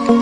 Good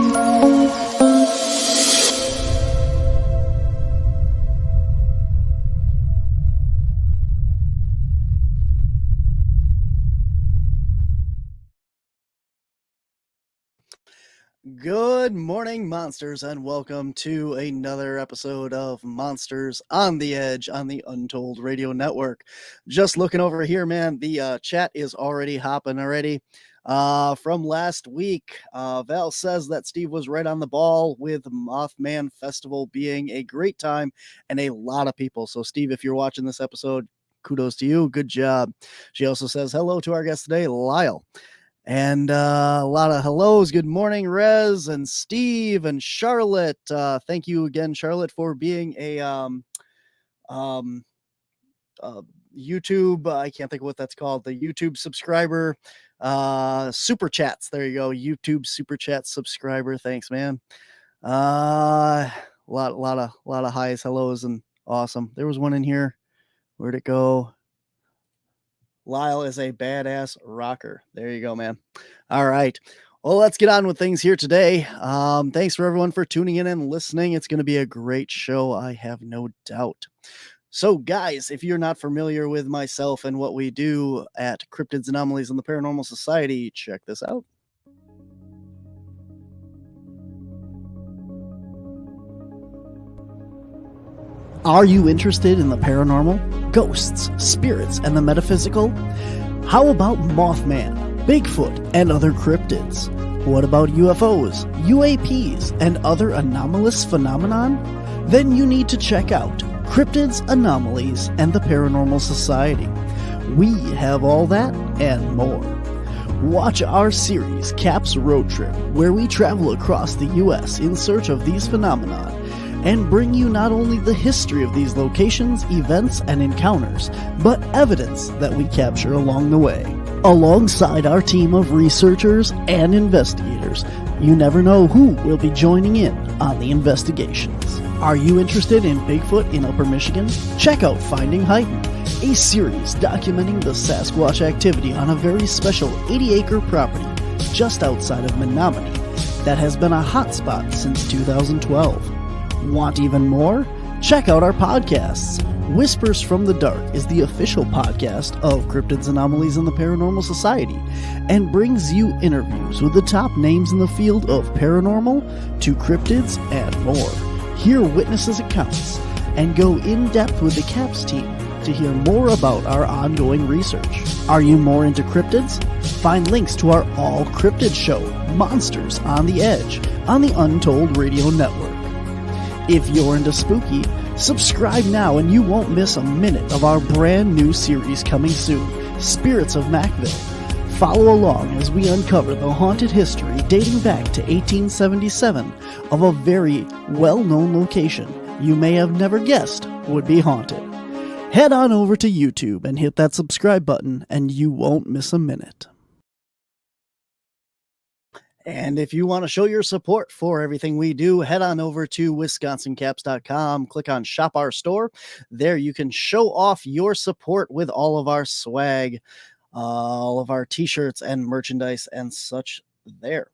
morning, monsters, and welcome to another episode of Monsters on the Edge on the Untold Radio Network. Just looking over here, man, the chat is already hopping already. From last week, Val says that Steve was right on the ball with Mothman Festival being a great time and a lot of people. So, Steve, if you're watching this episode, kudos to you. Good job. She also says hello to our guest today, Lyle. And a lot of hellos. Good morning, Rez and Steve and Charlotte. Thank you again, Charlotte, for being a YouTube. I can't think of what that's called. The YouTube subscriber. Super chats. There you go. YouTube super chat subscriber. Thanks, man. Lot of highs, hellos, and awesome. There was one in here. Where'd it go? Lyle is a badass rocker. There you go, man. All right. Well, let's get on with things here today. Thanks for everyone for tuning in and listening. It's going to be a great show, I have no doubt. So, guys, if you're not familiar with myself and what we do at Cryptids Anomalies and the Paranormal Society, check this out. Are you interested in the paranormal, ghosts, spirits, and the metaphysical? How about Mothman, Bigfoot, and other cryptids? What about UFOs, UAPs, and other anomalous phenomenon? Then you need to check out Cryptids Anomalies and the Paranormal Society. We have all that and more. Watch our series Caps Road Trip, where we travel across the U.S. in search of these phenomena and bring you not only the history of these locations, events, and encounters, but evidence that we capture along the way. Alongside our team of researchers and investigators, you never know who will be joining in on the investigations. Are you interested in Bigfoot in Upper Michigan? Check out Finding Heighten, a series documenting the Sasquatch activity on a very special 80-acre property just outside of Menominee that has been a hotspot since 2012. Want even more? Check out our podcasts. Whispers from the Dark is the official podcast of Cryptids Anomalies and the Paranormal Society and brings you interviews with the top names in the field of paranormal to cryptids and more. Hear witnesses' accounts and go in depth with the CAPS team to hear more about our ongoing research. Are you more into cryptids? Find links to our all cryptid show, Monsters on the Edge, on the Untold Radio Network. If you're into spooky, subscribe now and you won't miss a minute of our brand new series coming soon, Spirits of Macville. Follow along as we uncover the haunted history dating back to 1877 of a very well-known location you may have never guessed would be haunted. Head on over to YouTube and hit that subscribe button and you won't miss a minute. And if you want to show your support for everything we do, head on over to wisconsincaps.com, click on Shop Our Store. There you can show off your support with all of our swag, all of our t-shirts and merchandise and such there.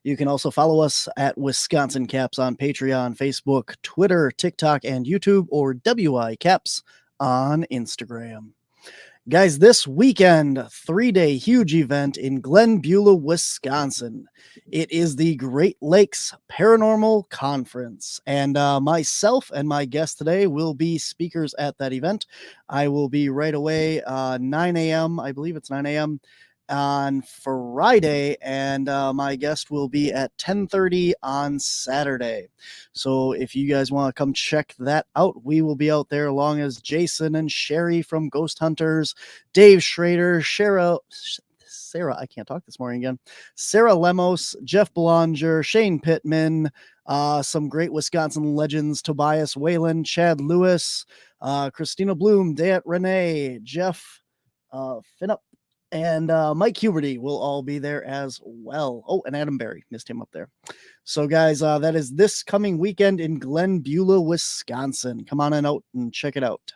You can also follow us at Wisconsin Caps on Patreon, Facebook, Twitter, TikTok, and YouTube, or WI Caps on Instagram. Guys, this weekend, 3-day huge event in Glen Beulah, Wisconsin. It is the Great Lakes Paranormal Conference, and myself and my guest today will be speakers at that event. I will be right away, 9 a.m., I believe it's 9 a.m., on Friday, and my guest will be at 10:30 on Saturday. So if you guys want to come check that out, we will be out there along as Jason and Sherry from Ghost Hunters, Dave Schrader, Sarah, I can't talk this morning again, Sarah Lemos, Jeff Belanger, Shane Pittman, some great Wisconsin legends, Tobias Whalen, Chad Lewis, Christina Bloom, Dayette Renee, Jeff Finnup, and Mike Huberty will all be there as well. Oh, and Adam Berry, missed him up there. So guys, that is this coming weekend in Glen Beulah, Wisconsin. Come on in out and check it out.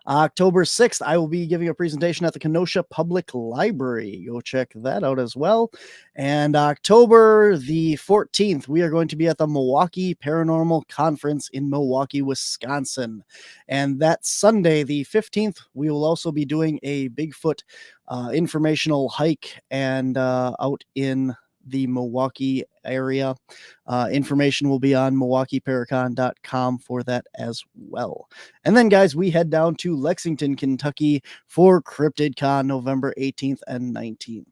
October 6th, I will be giving a presentation at the Kenosha Public Library. Go check that out as well. And October the 14th, we are going to be at the Milwaukee Paranormal Conference in Milwaukee, Wisconsin. And that Sunday, the 15th, we will also be doing a Bigfoot informational hike and out in the Milwaukee area. Information will be on MilwaukeeParacon.com for that as well. And then, guys, we head down to Lexington, Kentucky for CryptidCon November 18th and 19th.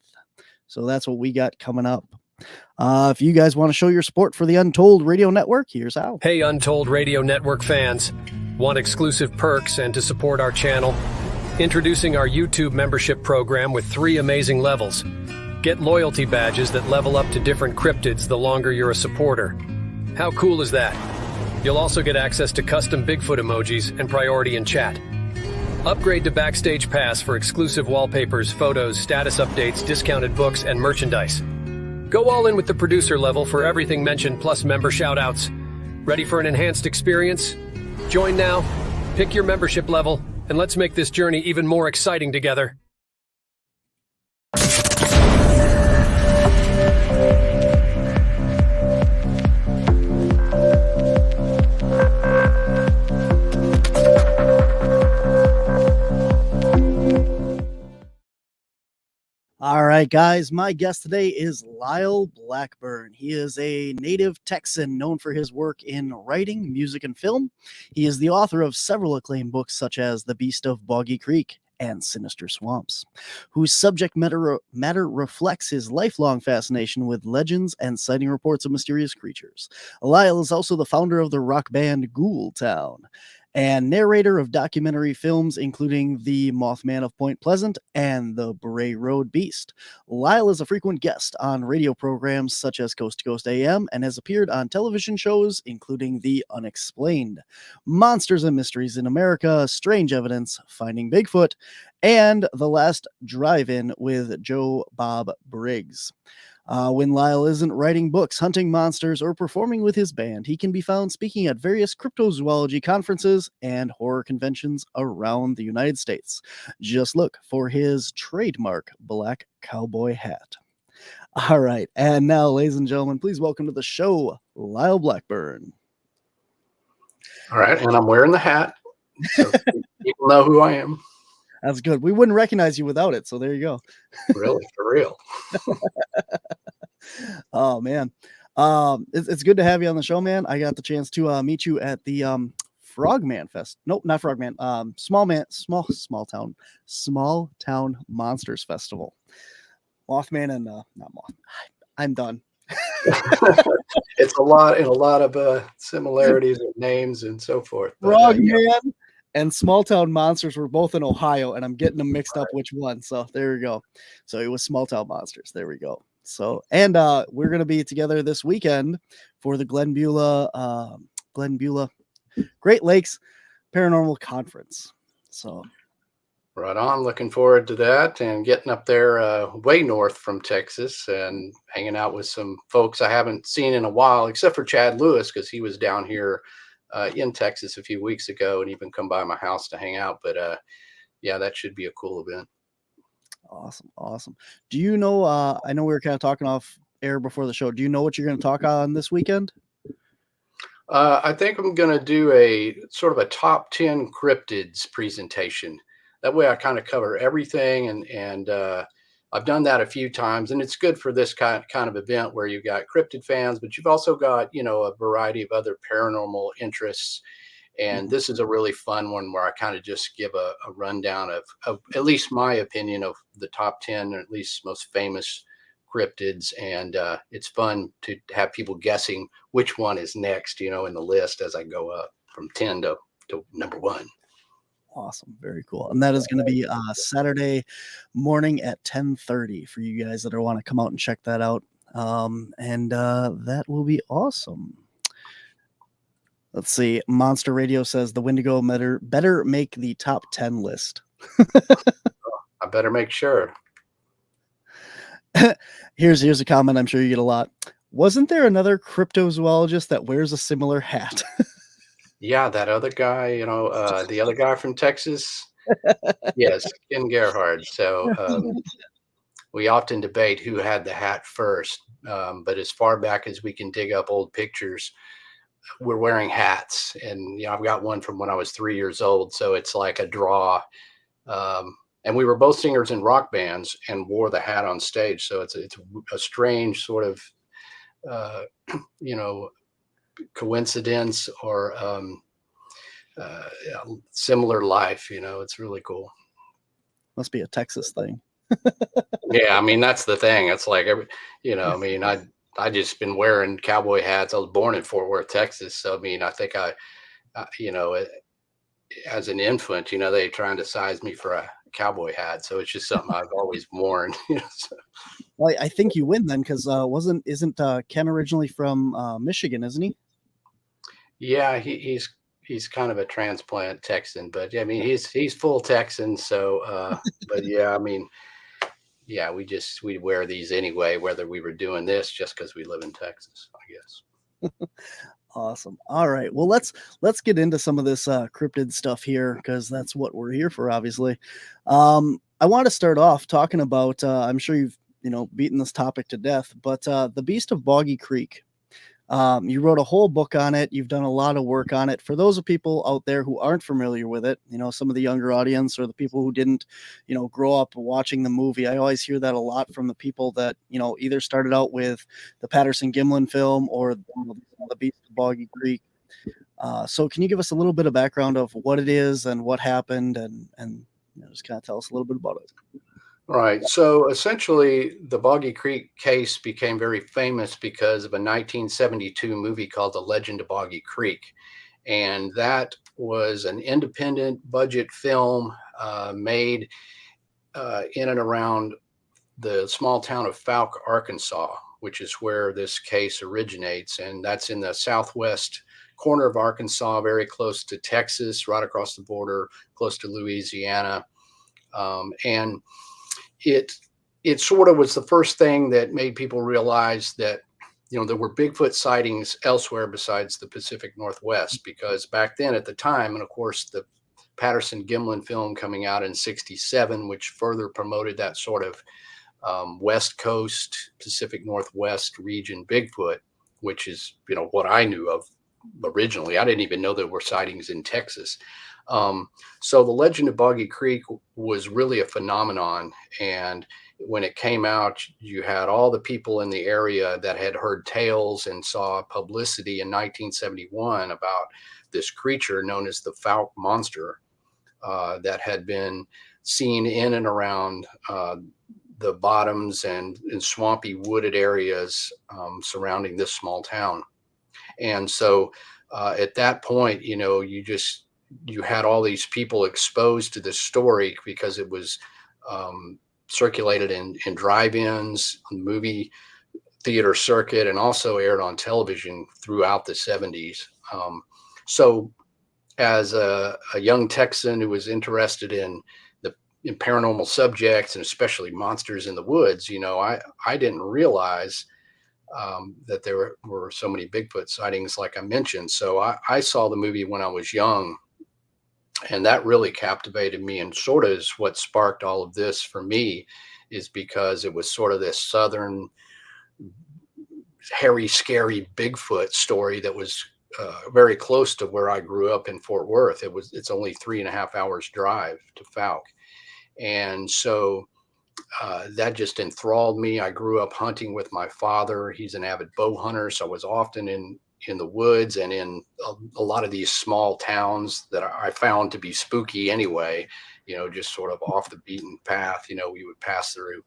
So that's what we got coming up. If you guys want to show your support for the Untold Radio Network, here's how. Hey, Untold Radio Network fans. Want exclusive perks and to support our channel? Introducing our YouTube membership program with 3 amazing levels. Get loyalty badges that level up to different cryptids the longer you're a supporter. How cool is that? You'll also get access to custom Bigfoot emojis and priority in chat. Upgrade to Backstage Pass for exclusive wallpapers, photos, status updates, discounted books, and merchandise. Go all in with the producer level for everything mentioned plus member shoutouts. Ready for an enhanced experience? Join now, pick your membership level, and let's make this journey even more exciting together. All right, guys, my guest today is Lyle Blackburn. He is a native Texan known for his work in writing, music, and film. He is the author of several acclaimed books such as The Beast of Boggy Creek and Sinister Swamps, whose subject matter reflects his lifelong fascination with legends and sighting reports of mysterious creatures. Lyle is also the founder of the rock band Ghoul Town and narrator of documentary films including The Mothman of Point Pleasant and The Bray Road Beast. Lyle is a frequent guest on radio programs such as Coast to Coast AM and has appeared on television shows including The Unexplained, Monsters and Mysteries in America, Strange Evidence, Finding Bigfoot, and The Last Drive-In with Joe Bob Briggs. When Lyle isn't writing books, hunting monsters, or performing with his band, he can be found speaking at various cryptozoology conferences and horror conventions around the United States. Just look for his trademark black cowboy hat. All right, and now, ladies and gentlemen, please welcome to the show, Lyle Blackburn. All right, and I'm wearing the hat, so people know who I am. That's good. We wouldn't recognize you without it, so there you go. Really, for real. Oh, man. It's good to have you on the show, man. I got the chance to meet you at the Frogman Fest. Nope, not Frogman. Small Town Monsters Festival. Mothman and not Moth. I'm done. It's a lot of similarities of names and so forth. Frogman and Small Town Monsters were both in Ohio, and I'm getting them mixed up which one. So there we go. So it was Small Town Monsters. There we go. So, and we're going to be together this weekend for the Glenbeulah Great Lakes Paranormal Conference. So right on. Looking forward to that and getting up there way north from Texas and hanging out with some folks I haven't seen in a while, except for Chad Lewis, because he was down here in Texas a few weeks ago and even come by my house to hang out. But yeah, that should be a cool event. Awesome. Do you know, I know we were kind of talking off air before the show. Do you know what you're going to talk on this weekend? I think I'm going to do a sort of a top 10 cryptids presentation. That way I kind of cover everything. And I've done that a few times, and it's good for this kind of event where you've got cryptid fans, but you've also got, a variety of other paranormal interests. And this is a really fun one where I kind of just give a rundown of at least my opinion of the top 10, or at least most famous cryptids. And it's fun to have people guessing which one is next, in the list as I go up from 10 to number 1. Awesome. Very cool. And that is going to be Saturday morning at 10:30 for you guys that want to come out and check that out. And that will be awesome. Let's see. Monster Radio says the Wendigo better make the top 10 list. I better make sure. Here's a comment I'm sure you get a lot. Wasn't there another cryptozoologist that wears a similar hat? Yeah, that other guy, the other guy from Texas. Yes, Ken Gerhard. So we often debate who had the hat first. But as far back as we can dig up old pictures, we're wearing hats. And I've got one from when I was 3 years old. So it's like a draw. And we were both singers in rock bands and wore the hat on stage. So it's a strange sort of uh, you know coincidence or similar life. It's really cool. Must be a Texas thing. Yeah, I mean that's the thing. It's like I mean, I just been wearing cowboy hats. I was born in Fort Worth, Texas, so I mean, I think as an infant, they trying to size me for a cowboy hat, so it's just something I've always worn. So. Well, I think you win then, because isn't Ken originally from Michigan, isn't he? Yeah, he's kind of a transplant Texan, but yeah, I mean he's full Texan. So, but yeah, I mean, yeah, we wear these anyway, whether we were doing this just because we live in Texas, I guess. Awesome. All right. Well, let's get into some of this cryptid stuff here, because that's what we're here for, obviously. I want to start off talking about. I'm sure you've beaten this topic to death, but the Beast of Boggy Creek. You wrote a whole book on it. You've done a lot of work on it. For those of people out there who aren't familiar with it, some of the younger audience or the people who didn't, grow up watching the movie, I always hear that a lot from the people that, either started out with the Patterson-Gimlin film or the Beast of Boggy Creek. So can you give us a little bit of background of what it is and what happened, and just kind of tell us a little bit about it? Right. So essentially, the Boggy Creek case became very famous because of a 1972 movie called The Legend of Boggy Creek. And that was an independent budget film made in and around the small town of Fouke, Arkansas, which is where this case originates. And that's in the southwest corner of Arkansas, very close to Texas, right across the border, close to Louisiana. And it sort of was the first thing that made people realize that there were Bigfoot sightings elsewhere besides the Pacific Northwest, because back then at the time, and of course the Patterson-Gimlin film coming out in '67, which further promoted that sort of West Coast Pacific Northwest region Bigfoot, which is what I knew of originally. I didn't even know there were sightings in Texas. So the Legend of Boggy Creek was really a phenomenon. And when it came out, you had all the people in the area that had heard tales and saw publicity in 1971 about this creature known as the Fouke monster that had been seen in and around the bottoms and in swampy wooded areas surrounding this small town. And so at that point, you had all these people exposed to this story because it was circulated in drive-ins, movie theater circuit, and also aired on television throughout the 70s. So as a young Texan who was interested in paranormal subjects and especially monsters in the woods, I didn't realize that there were so many Bigfoot sightings, like I mentioned. So I saw the movie when I was young, and that really captivated me, and sort of is what sparked all of this for me, is because it was sort of this southern hairy, scary Bigfoot story that was very close to where I grew up in Fort Worth. It's only 3.5 hours drive to Fouke. And so that just enthralled me. I grew up hunting with my father. He's an avid bow hunter, so I was often in the woods and in a lot of these small towns that I found to be spooky anyway, just sort of off the beaten path, we would pass through.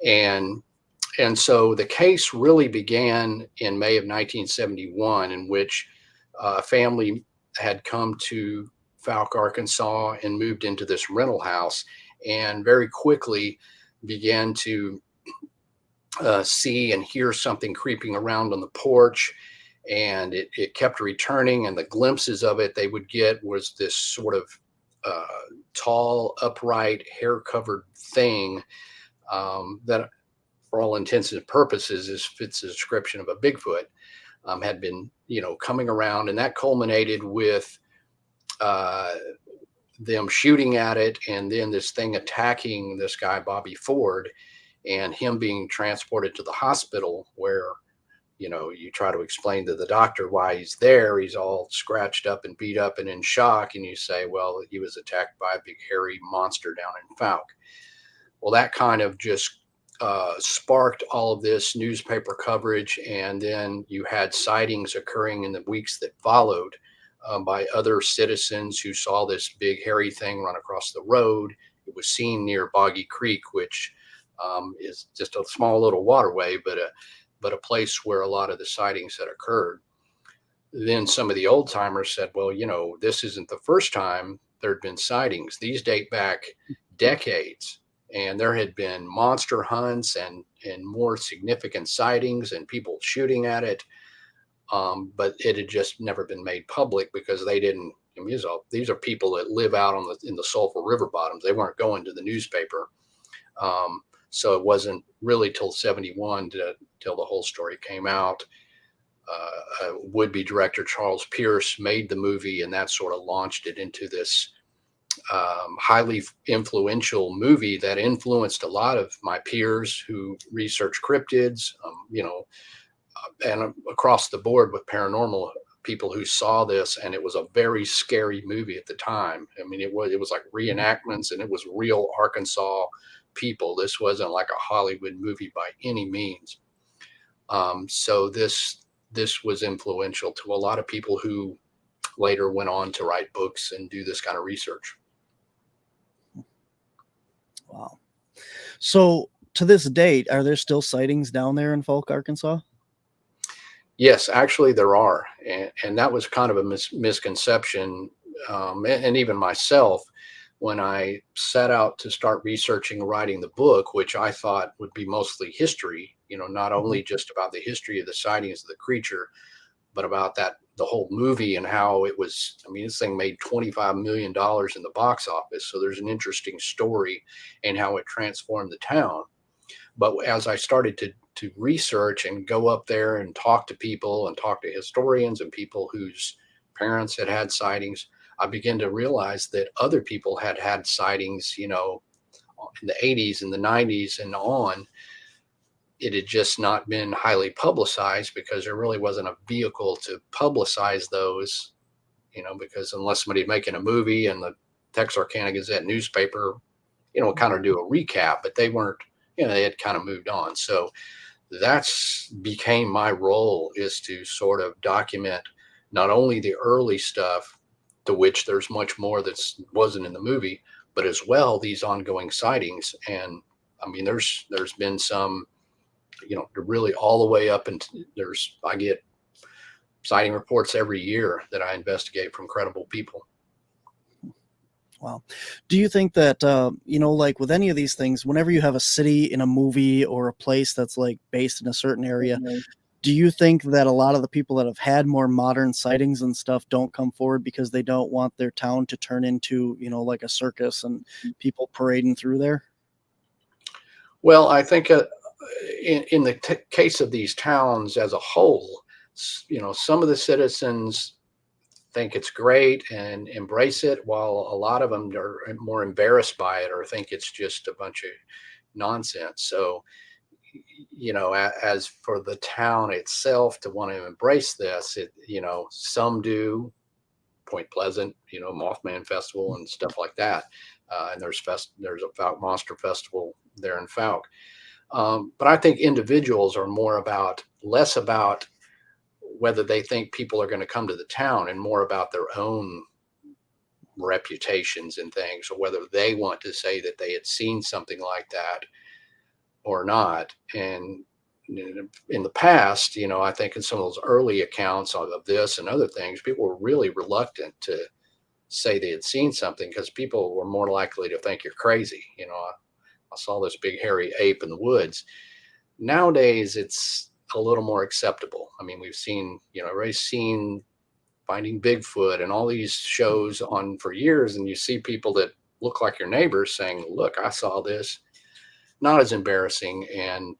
And so the case really began in May of 1971, in which a family had come to Fouke, Arkansas, and moved into this rental house, and very quickly began to see and hear something creeping around on the porch. And it kept returning, and the glimpses of it they would get was this sort of tall, upright, hair-covered thing that, for all intents and purposes, fits the description of a Bigfoot. had been, coming around, and that culminated with them shooting at it, and then this thing attacking this guy, Bobby Ford, and him being transported to the hospital where, you try to explain to the doctor why he's there. He's all scratched up and beat up and in shock. And you say, well, he was attacked by a big hairy monster down in Fouke. Well, that kind of just sparked all of this newspaper coverage. And then you had sightings occurring in the weeks that followed by other citizens who saw this big hairy thing run across the road. It was seen near Boggy Creek, which is just a small little waterway, but a place where a lot of the sightings had occurred. Then some of the old timers said, well, this isn't the first time there had been sightings. These date back decades, and there had been monster hunts and more significant sightings and people shooting at it. But it had just never been made public because they didn't. I mean, these are people that live out in the Sulphur River bottoms. They weren't going to the newspaper. So it wasn't really till 1971 till the whole story came out. Would-be director Charles Pierce made the movie, and that sort of launched it into this highly influential movie that influenced a lot of my peers who research cryptids, and across the board with paranormal people who saw this. And it was a very scary movie at the time. I mean, it was like reenactments, and it was real Arkansas people. This wasn't like a Hollywood movie by any means. So this was influential to a lot of people who later went on to write books and do this kind of research. Wow. So to this date, are there still sightings down there in Fouke, Arkansas? Yes, actually there are. And that was kind of a misconception. And even myself, when I set out to start researching and writing the book, which I thought would be mostly history, not only just about the history of the sightings of the creature, but about the whole movie and how it was. I mean, this thing made $25 million in the box office. So there's an interesting story and how it transformed the town. But as I started to research and go up there and talk to people and talk to historians and people whose parents had sightings, I began to realize that other people had sightings, in the 80s and the 90s and on. It had just not been highly publicized because there really wasn't a vehicle to publicize those, because unless somebody's making a movie and the Texarkana Gazette newspaper, kind of do a recap, but they weren't, they had kind of moved on. So that's became my role, is to sort of document not only the early stuff, to which there's much more that wasn't in the movie, but as well these ongoing sightings. And I mean, there's been some, really all the way up, and I get sighting reports every year that I investigate from credible people. Wow. Do you think that, like with any of these things, whenever you have a city in a movie or a place that's like based in a certain area, do you think that a lot of the people that have had more modern sightings and stuff don't come forward because they don't want their town to turn into, like a circus and people parading through there? Well, I think in the case of these towns as a whole, some of the citizens think it's great and embrace it, while a lot of them are more embarrassed by it or think it's just a bunch of nonsense. So, as for the town itself to want to embrace this, some do. Point Pleasant, Mothman Festival and stuff like that. And there's a Fouke Monster Festival there in Fouke. But I think individuals are less about whether they think people are going to come to the town and more about their own reputations and things, or whether they want to say that they had seen something like that or not. And in the past, I think in some of those early accounts of this and other things, people were really reluctant to say they had seen something because people were more likely to think you're crazy. I saw this big hairy ape in the woods. Nowadays, it's a little more acceptable. I mean, we've seen, everybody's seen Finding Bigfoot and all these shows on for years, and you see people that look like your neighbors saying, look, I saw this. Not as embarrassing and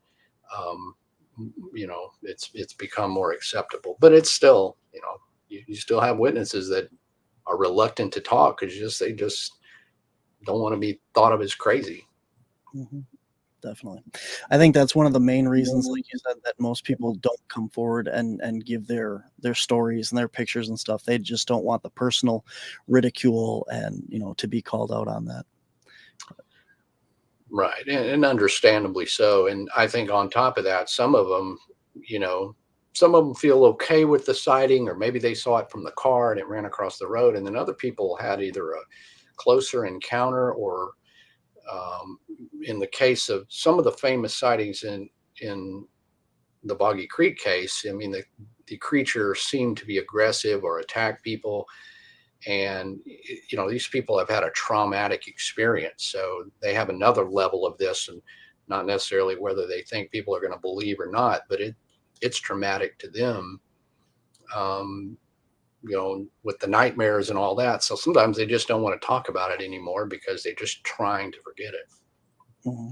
it's become more acceptable, but it's still, you still have witnesses that are reluctant to talk because they just don't want to be thought of as crazy. Mm-hmm. Definitely. I think that's one of the main reasons, like you said, that most people don't come forward and give their stories and their pictures and stuff. They just don't want the personal ridicule and, to be called out on that. Right. And understandably so. And I think on top of that, some of them feel okay with the sighting, or maybe they saw it from the car and it ran across the road. And then other people had either a closer encounter or, in the case of some of the famous sightings in the Boggy Creek case, I mean, the creature seemed to be aggressive or attack people. And, these people have had a traumatic experience. So they have another level of this, and not necessarily whether they think people are going to believe or not, but it's traumatic to them, with the nightmares and all that. So sometimes they just don't want to talk about it anymore because they're just trying to forget it. Mm-hmm.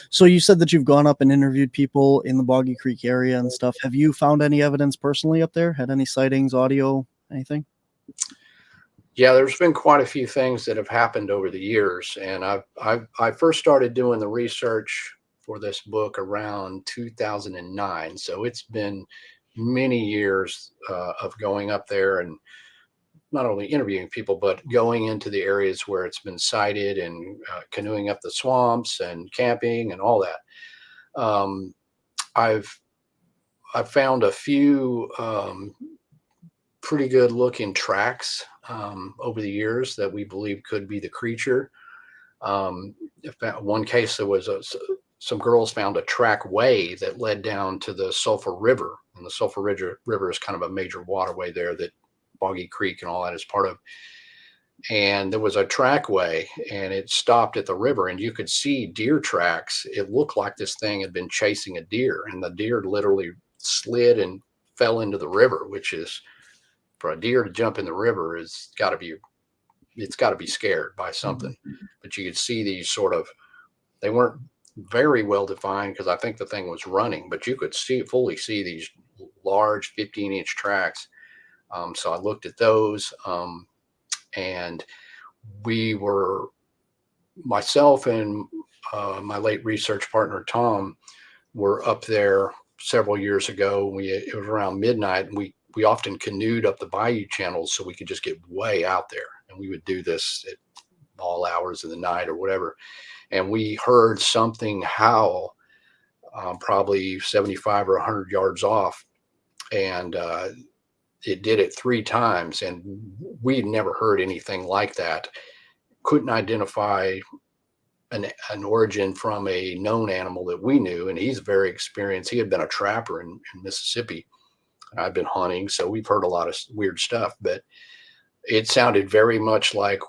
So you said that you've gone up and interviewed people in the Boggy Creek area and stuff. Have you found any evidence personally up there? Had any sightings, audio, anything? Yeah, there's been quite a few things that have happened over the years. And I first started doing the research for this book around 2009. So it's been many years of going up there and not only interviewing people, but going into the areas where it's been sighted and canoeing up the swamps and camping and all that. I've found a few pretty good looking tracks over the years that we believe could be the creature. One case, there was some girls found a trackway that led down to the Sulphur River, and the Sulphur River is kind of a major waterway there that Boggy Creek and all that is part of. And there was a trackway, and it stopped at the river, and you could see deer tracks. It looked like this thing had been chasing a deer, and the deer literally slid and fell into the river, which is, for a deer to jump in the river, it's got to be scared by something. Mm-hmm. But you could see these they weren't very well defined because I think the thing was running, but you could fully see these large 15-inch tracks. So I looked at those, and myself and my late research partner, Tom, were up there several years ago. It was around midnight, and we often canoed up the bayou channels so we could just get way out there. And we would do this at all hours of the night or whatever. And we heard something howl, probably 75 or 100 yards off. And it did it 3 times. And we'd never heard anything like that. Couldn't identify an origin from a known animal that we knew. And he's very experienced. He had been a trapper in Mississippi. I've been hunting, so we've heard a lot of weird stuff, but it sounded very much like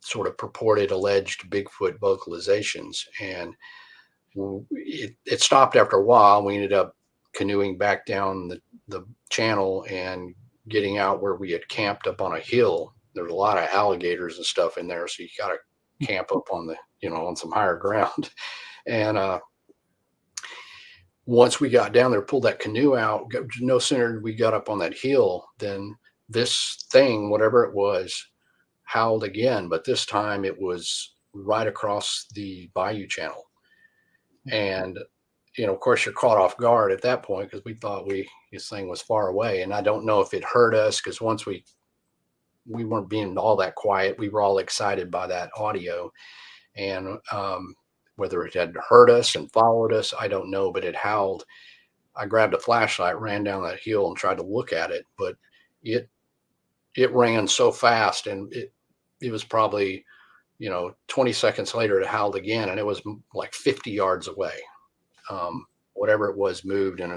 sort of purported alleged Bigfoot vocalizations. And it stopped after a while. We ended up canoeing back down the channel and getting out where we had camped up on a hill. There was a lot of alligators and stuff in there, so you got to camp up on on some higher ground. And once we got down there, pulled that canoe out, no sooner did we got up on that hill than this thing, whatever it was, howled again. But this time it was right across the bayou channel. And, of course, you're caught off guard at that point because we thought this thing was far away. And I don't know if it hurt us because once we weren't being all that quiet, we were all excited by that audio. And whether it had hurt us and followed us, I don't know, but it howled. I grabbed a flashlight, ran down that hill and tried to look at it, but it ran so fast, and it was probably, 20 seconds later it howled again, and it was like 50 yards away. Whatever it was moved, and I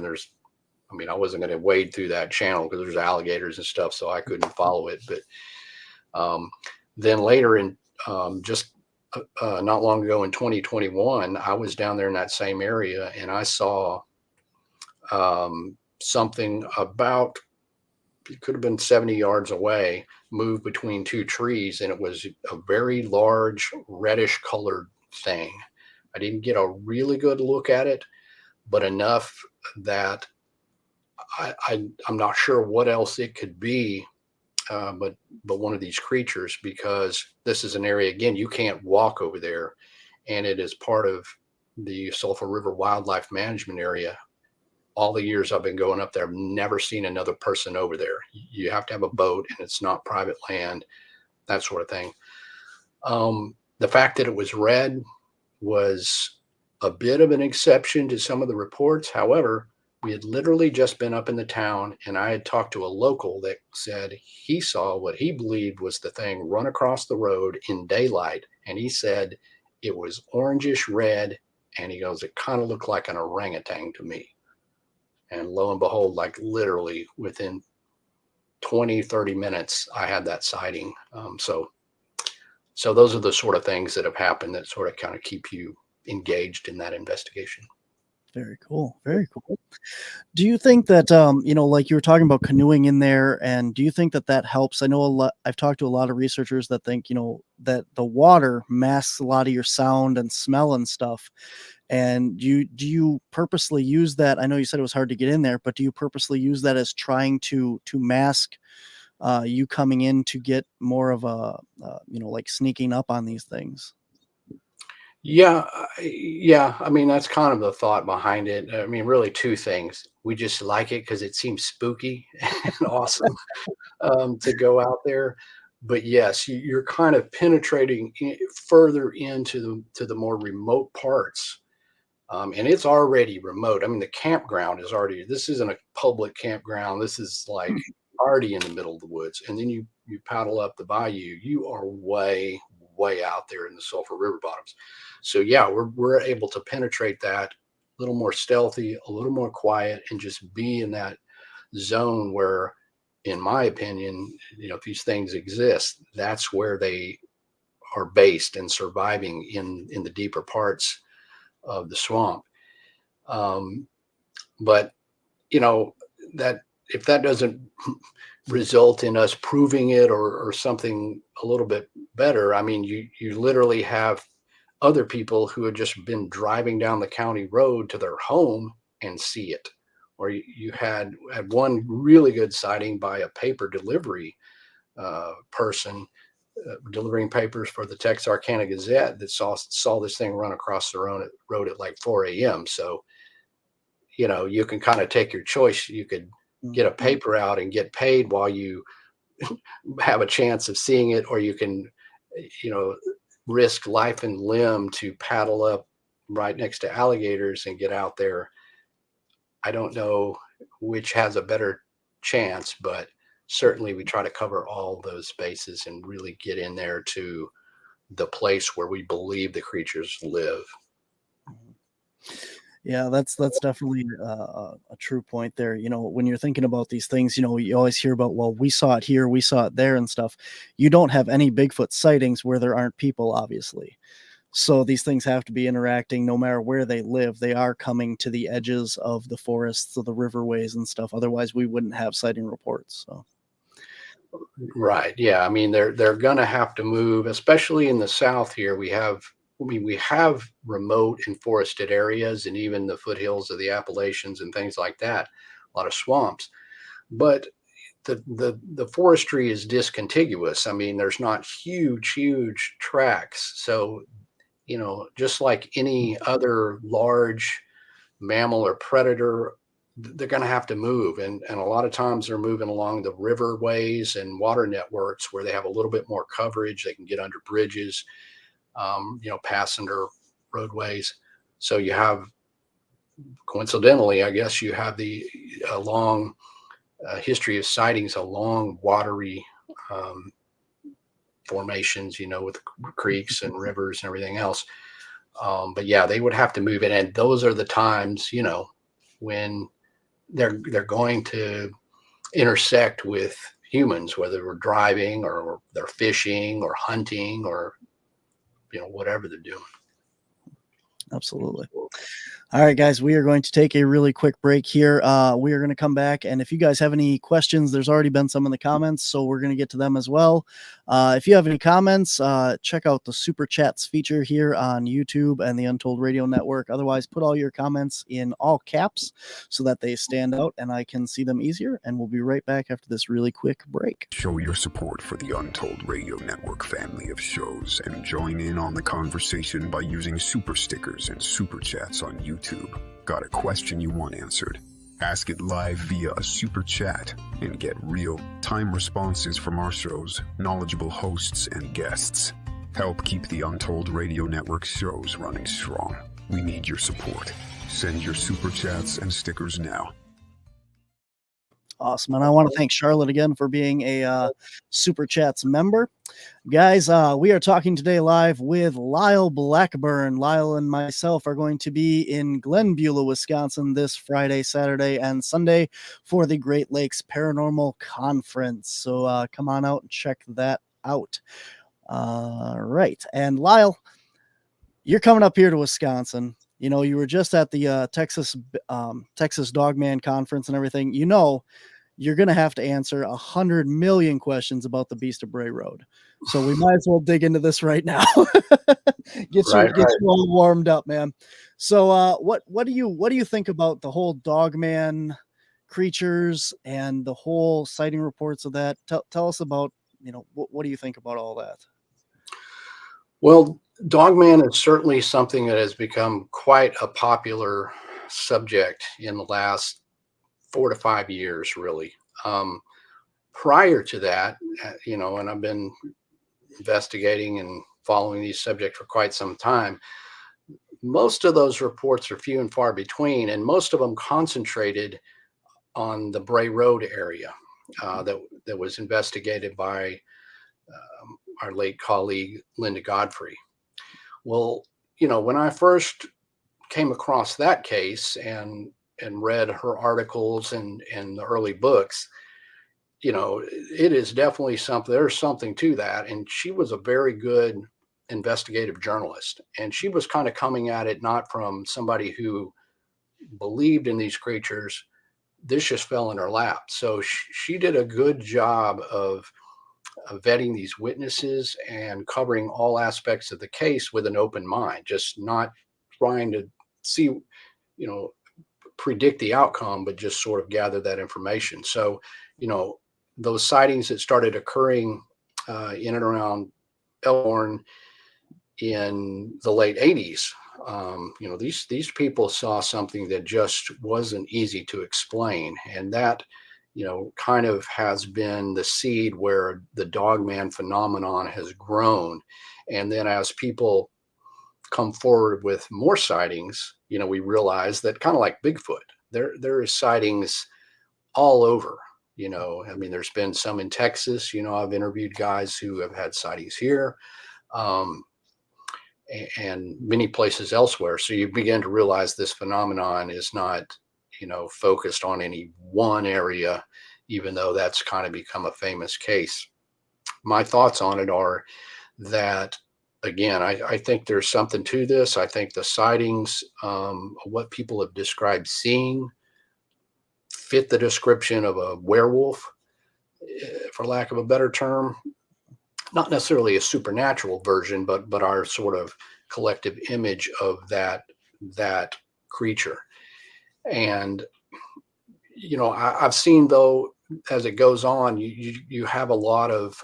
wasn't going to wade through that channel because there's alligators and stuff, so I couldn't follow it. But then later in just not long ago in 2021, I was down there in that same area, and I saw something about, it could have been 70 yards away, move between 2 trees, and it was a very large reddish colored thing. I didn't get a really good look at it, but enough that I'm not sure what else it could be, but one of these creatures, because this is an area, again, you can't walk over there, and it is part of the Sulphur River Wildlife Management Area. All the years I've been going up there, I've never seen another person over there. You have to have a boat, and it's not private land, that sort of thing. The fact that it was red was a bit of an exception to some of the reports. However, we had literally just been up in the town, and I had talked to a local that said he saw what he believed was the thing run across the road in daylight. And he said it was orangish red. And he goes, it kind of looked like an orangutan to me. And lo and behold, like literally within 20, 30 minutes, I had that sighting. So those are the sort of things that have happened that sort of kind of keep you engaged in that investigation. Very cool. Very cool. Do you think that, like you were talking about canoeing in there, and do you think that that helps? I know I've talked to a lot of researchers that think, that the water masks a lot of your sound and smell and stuff. And do you purposely use that? I know you said it was hard to get in there, but do you purposely use that as trying to mask you coming in to get more of a, like sneaking up on these things? Yeah. I mean, that's kind of the thought behind it. I mean, really two things. We just like it because it seems spooky and awesome to go out there. But yes, you're kind of penetrating further into the more remote parts. And it's already remote. I mean, the campground is already, this isn't a public campground. This is like already in the middle of the woods. And then you paddle up the bayou, you are way, way out there in the Sulphur River bottoms. So yeah, we're able to penetrate that a little more stealthy, a little more quiet, and just be in that zone where, in my opinion, if these things exist, that's where they are based and surviving in the deeper parts of the swamp. But that if that doesn't result in us proving it or something a little bit better, I mean, you literally have other people who have just been driving down the county road to their home and see it. Or you had one really good sighting by a paper delivery person delivering papers for the Texarkana Gazette that saw this thing run across the road at like 4 a.m. So, you can kind of take your choice. You could get a paper out and get paid while you have a chance of seeing it, or you can, risk life and limb to paddle up right next to alligators and get out there. I don't know which has a better chance, but certainly we try to cover all those bases and really get in there to the place where we believe the creatures live. Yeah, that's definitely a true point there. When you're thinking about these things, you always hear about, well, we saw it here, we saw it there and stuff. You don't have any Bigfoot sightings where there aren't people, obviously. So these things have to be interacting no matter where they live. They are coming to the edges of the forests, of the riverways and stuff. Otherwise, we wouldn't have sighting reports. So. Right. Yeah. I mean, they're going to have to move, especially in the South here. We have remote and forested areas, and even the foothills of the Appalachians and things like that, a lot of swamps. But the forestry is discontiguous. I mean, there's not huge tracts. So, just like any other large mammal or predator, they're going to have to move. And a lot of times they're moving along the riverways and water networks where they have a little bit more coverage. They can get under bridges, passenger roadways. So you have, coincidentally, I guess, you have the long history of sightings along watery formations, with creeks and rivers and everything else. But yeah, they would have to move in, and those are the times, when they're going to intersect with humans, whether we're driving or they're fishing or hunting or whatever they're doing. Absolutely. All right, guys, we are going to take a really quick break here. We are going to come back, and if you guys have any questions, there's already been some in the comments, so we're going to get to them as well. If you have any comments, check out the Super Chats feature here on YouTube and the Untold Radio Network. Otherwise, put all your comments in all caps so that they stand out and I can see them easier. And we'll be right back after this really quick break. Show your support for the Untold Radio Network family of shows and join in on the conversation by using super stickers and super chats on YouTube. Got a question you want answered? Ask it live via a super chat and get real-time responses from our show's knowledgeable hosts and guests. Help keep the Untold Radio Network shows running strong. We need your support. Send your super chats and stickers now. Awesome. And I want to thank Charlotte again for being a Super Chats member. Guys, we are talking today live with Lyle Blackburn. Lyle and myself are going to be in Glen Beulah, Wisconsin this Friday, Saturday, and Sunday for the Great Lakes Paranormal Conference. So come on out and check that out. Right. And Lyle, you're coming up here to Wisconsin. You know, you were just at the Texas Dogman Conference and everything. You know, you're going to have to answer 100 million questions about the Beast of Bray Road. So we might as well dig into this right now. Get you all warmed up, man. So what do you think about the whole Dogman creatures and the whole sighting reports of that? Tell us about, you know, what do you think about all that? Well, Dogman is certainly something that has become quite a popular subject in the last 4 to 5 years, really. Prior to that, you know, and I've been investigating and following these subjects for quite some time, most of those reports are few and far between, and most of them concentrated on the Bray Road area that was investigated by our late colleague, Linda Godfrey. Well, you know, when I first came across that case and read her articles and the early books, you know, it is definitely something, there's something to that. And she was a very good investigative journalist. And she was kind of coming at it not from somebody who believed in these creatures. This just fell in her lap. So she did a good job of vetting these witnesses and covering all aspects of the case with an open mind, just not trying to see, you know, predict the outcome, but just sort of gather that information. So, you know, those sightings that started occurring in and around Elkhorn in the late 80s, you know, these people saw something that just wasn't easy to explain. And that, you know, kind of has been the seed where the Dogman phenomenon has grown. And then as people come forward with more sightings, you know, we realize that kind of like Bigfoot, there is sightings all over. You know, I mean, there's been some in Texas. You know, I've interviewed guys who have had sightings here, and many places elsewhere. So you begin to realize this phenomenon is not, you know, focused on any one area, even though that's kind of become a famous case. My thoughts on it are that, again, I think there's something to this. I think the sightings, what people have described seeing, fit the description of a werewolf, for lack of a better term. Not necessarily a supernatural version, but our sort of collective image of that creature. And, you know, I've seen, though, as it goes on, you have a lot of,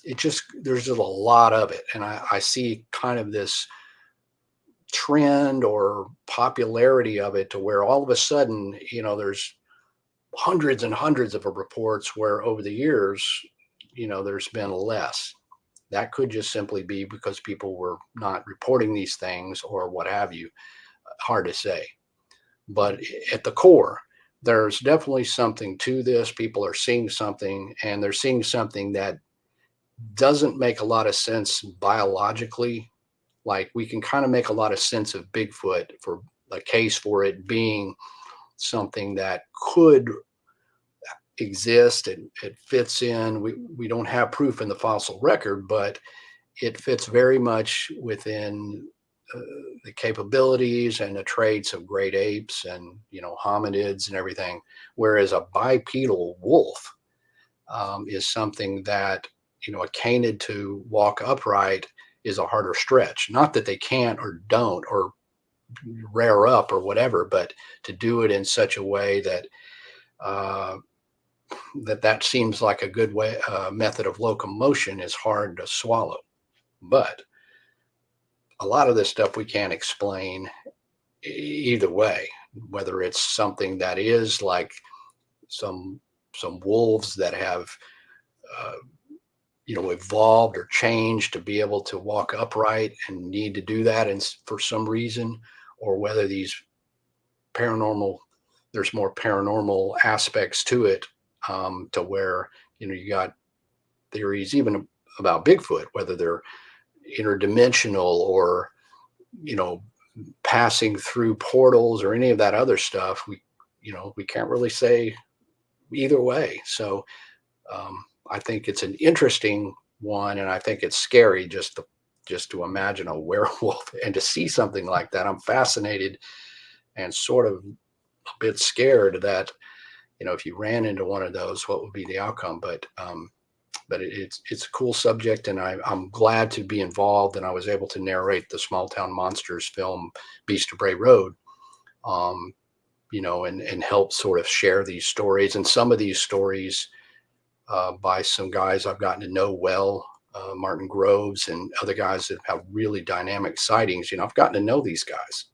there's just a lot of it. And I see kind of this trend or popularity of it to where all of a sudden, you know, there's hundreds and hundreds of reports where over the years, you know, there's been less. That could just simply be because people were not reporting these things or what have you. Hard to say. But at the core, there's definitely something to this. People are seeing something, and they're seeing something that doesn't make a lot of sense biologically. Like, we can kind of make a lot of sense of Bigfoot for a case for it being something that could exist. It fits in. We don't have proof in the fossil record, but it fits very much within the capabilities and the traits of great apes and, you know, hominids and everything. Whereas a bipedal wolf is something that a canid to walk upright is a harder stretch. Not that they can't or don't or rear up or whatever, but to do it in such a way that that seems like a good way method of locomotion is hard to swallow. But a lot of this stuff we can't explain either way, whether it's something that is like some wolves that have evolved or changed to be able to walk upright and need to do that and for some reason, or whether there's more paranormal aspects to it, to where you got theories even about Bigfoot, whether they're interdimensional or passing through portals or any of that other stuff. We can't really say either way. So I think it's an interesting one, and I think it's scary just to imagine a werewolf and to see something like that. I'm fascinated and sort of a bit scared that if you ran into one of those, what would be the outcome? But it's a cool subject, and I'm glad to be involved. And I was able to narrate the Small Town Monsters film, Beast of Bray Road, and help sort of share these stories. And some of these stories by some guys I've gotten to know well, Martin Groves and other guys that have really dynamic sightings. I've gotten to know these guys,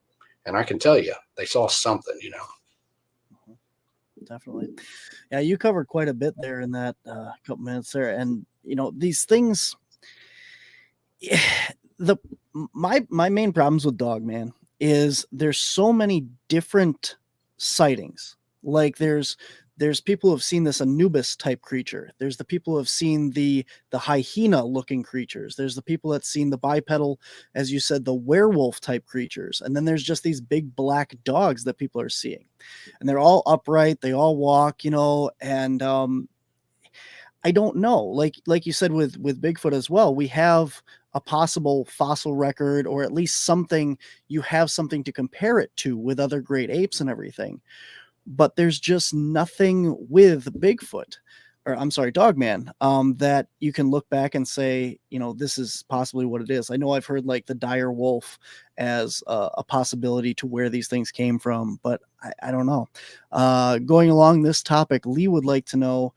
and I can tell you they saw something. Definitely. Yeah, you covered quite a bit there in that couple minutes there. And these things, my main problems with Dogman is there's so many different sightings. Like there's people who have seen this Anubis type creature. There's the people who have seen the hyena looking creatures. There's the people that's seen the bipedal, as you said, the werewolf type creatures. And then there's just these big black dogs that people are seeing, and they're all upright. They all walk, and I don't know, like you said with Bigfoot as well, we have a possible fossil record, or at least something, you have something to compare it to with other great apes and everything. But there's just nothing with Bigfoot, or I'm sorry, Dogman, that you can look back and say, this is possibly what it is. I know I've heard like the dire wolf as a possibility to where these things came from, but I don't know. Going along this topic, Lee would like to know,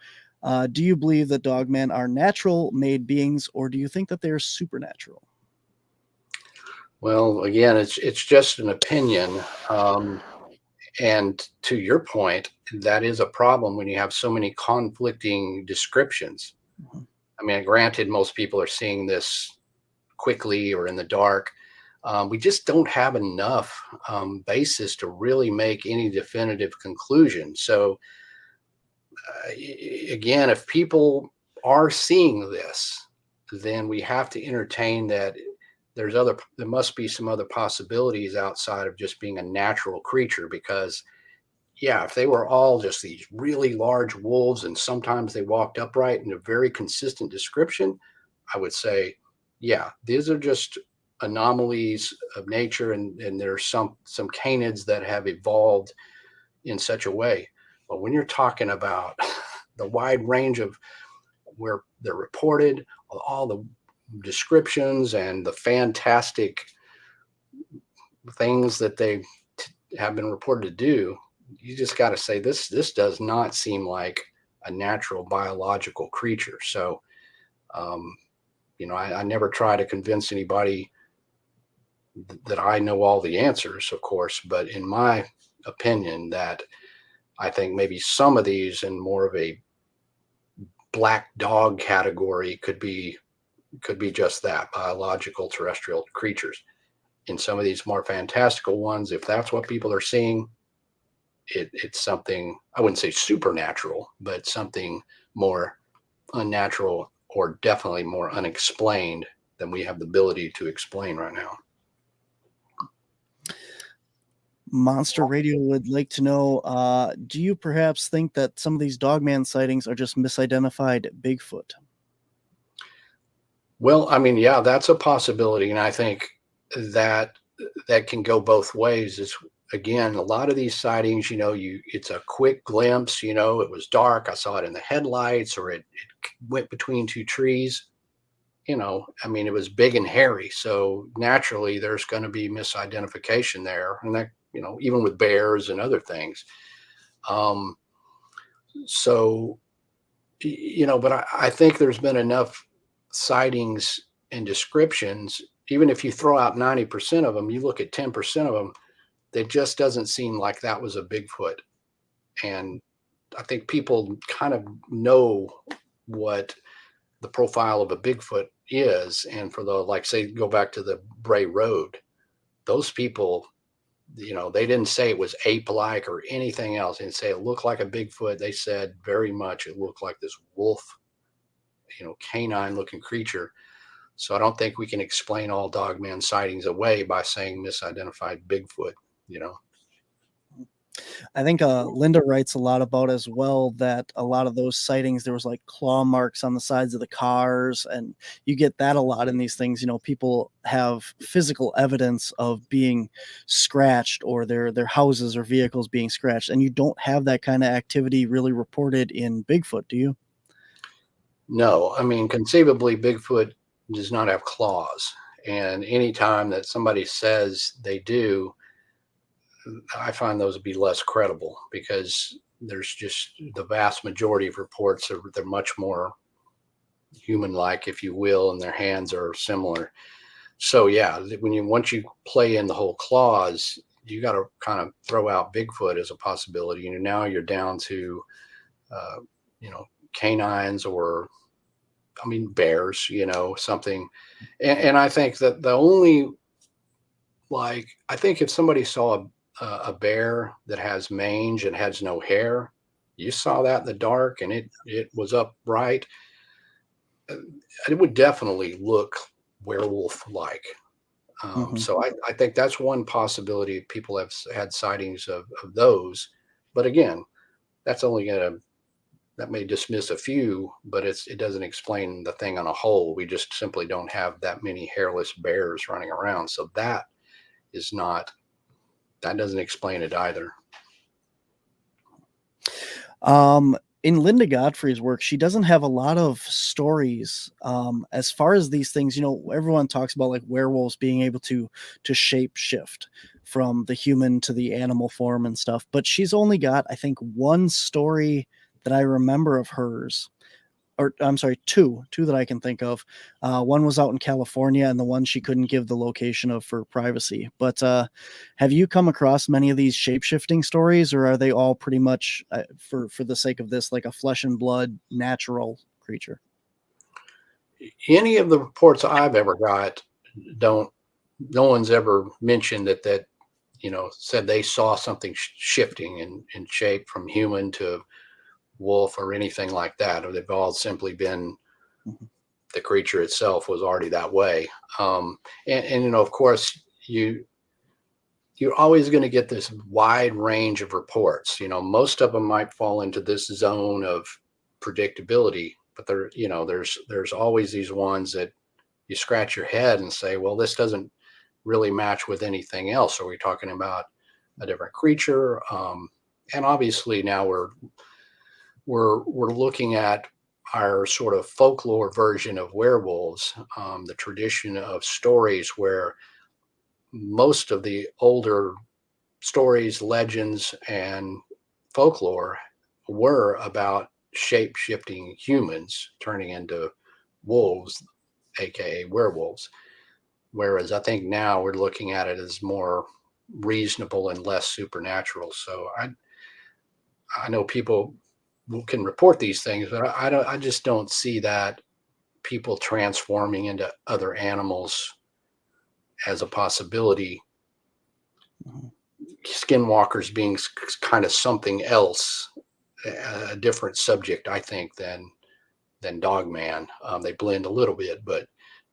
do you believe that Dogmen are natural made beings, or do you think that they're supernatural? Well, again, it's just an opinion. And to your point, that is a problem when you have so many conflicting descriptions. Mm-hmm. I mean, granted, most people are seeing this quickly or in the dark. We just don't have enough basis to really make any definitive conclusion. So, again, if people are seeing this, then we have to entertain that there must be some other possibilities outside of just being a natural creature. Because if they were all just these really large wolves and sometimes they walked upright in a very consistent description, I would say, these are just anomalies of nature, and there's some canids that have evolved in such a way. But when you're talking about the wide range of where they're reported, all the descriptions and the fantastic things that they have been reported to do, you just got to say this does not seem like a natural biological creature. So I never try to convince anybody that I know all the answers, of course, but in my opinion, that I think maybe some of these in more of a black dog category could be just that, biological terrestrial creatures. In some of these more fantastical ones, if that's what people are seeing, it's something, I wouldn't say supernatural, but something more unnatural, or definitely more unexplained than we have the ability to explain right now. Monster Radio would like to know, do you perhaps think that some of these Dogman sightings are just misidentified Bigfoot? Well, I mean, that's a possibility. And I think that can go both ways. again, a lot of these sightings, it's a quick glimpse, it was dark. I saw it in the headlights, or it went between two trees. I mean, it was big and hairy. So naturally there's going to be misidentification there. And that, even with bears and other things. So, but I think there's been enough sightings and descriptions. Even if you throw out 90% of them, you look at 10% of them, it just doesn't seem like that was a Bigfoot. And I think people kind of know what the profile of a Bigfoot is. And for say, go back to the Bray Road, those people, they didn't say it was ape-like or anything else. They didn't say it looked like a Bigfoot. They said very much it looked like this wolf, canine looking creature. So I don't think we can explain all dogman sightings away by saying misidentified Bigfoot, I think Linda writes a lot about as well that a lot of those sightings, there was like claw marks on the sides of the cars, and you get that a lot in these things. People have physical evidence of being scratched, or their houses or vehicles being scratched, and you don't have that kind of activity really reported in Bigfoot, do you? No, I mean, conceivably Bigfoot does not have claws, and anytime that somebody says they do, I find those to be less credible, because there's just the vast majority of reports they're much more human-like, if you will, and their hands are similar. So yeah, once you play in the whole claws, you got to kind of throw out Bigfoot as a possibility. Now you're down to canines, or bears, something. And I think that the only, I think if somebody saw a bear that has mange and has no hair, you saw that in the dark and it was upright, it would definitely look werewolf-like. So I think that's one possibility. People have had sightings of those, but again, that's only that may dismiss a few, but it doesn't explain the thing on a whole. We just simply don't have that many hairless bears running around. So that doesn't explain it either. In Linda Godfrey's work, she doesn't have a lot of stories as far as these things. Everyone talks about like werewolves being able to shape shift from the human to the animal form and stuff, but she's only got, I think, one story that I remember of hers, or I'm sorry, two that I can think of. One was out in California, and the one she couldn't give the location of for privacy. But have you come across many of these shape-shifting stories, or are they all pretty much, for the sake of this, like a flesh and blood natural creature? Any of the reports I've ever got, no one's ever mentioned that said they saw something shifting in shape from human to wolf or anything like that. Or they've all simply been the creature itself was already that way. And of course, you're always going to get this wide range of reports. Most of them might fall into this zone of predictability, but there's always these ones that you scratch your head and say, well, this doesn't really match with anything else. Are we talking about a different creature? And obviously now we're looking at our sort of folklore version of werewolves, the tradition of stories where most of the older stories, legends, and folklore were about shape-shifting humans turning into wolves, aka werewolves. Whereas I think now we're looking at it as more reasonable and less supernatural. So I know people can report these things, but I just don't see that people transforming into other animals as a possibility. Skinwalkers being kind of something else, a different subject, I think, than Dogman. They blend a little bit, but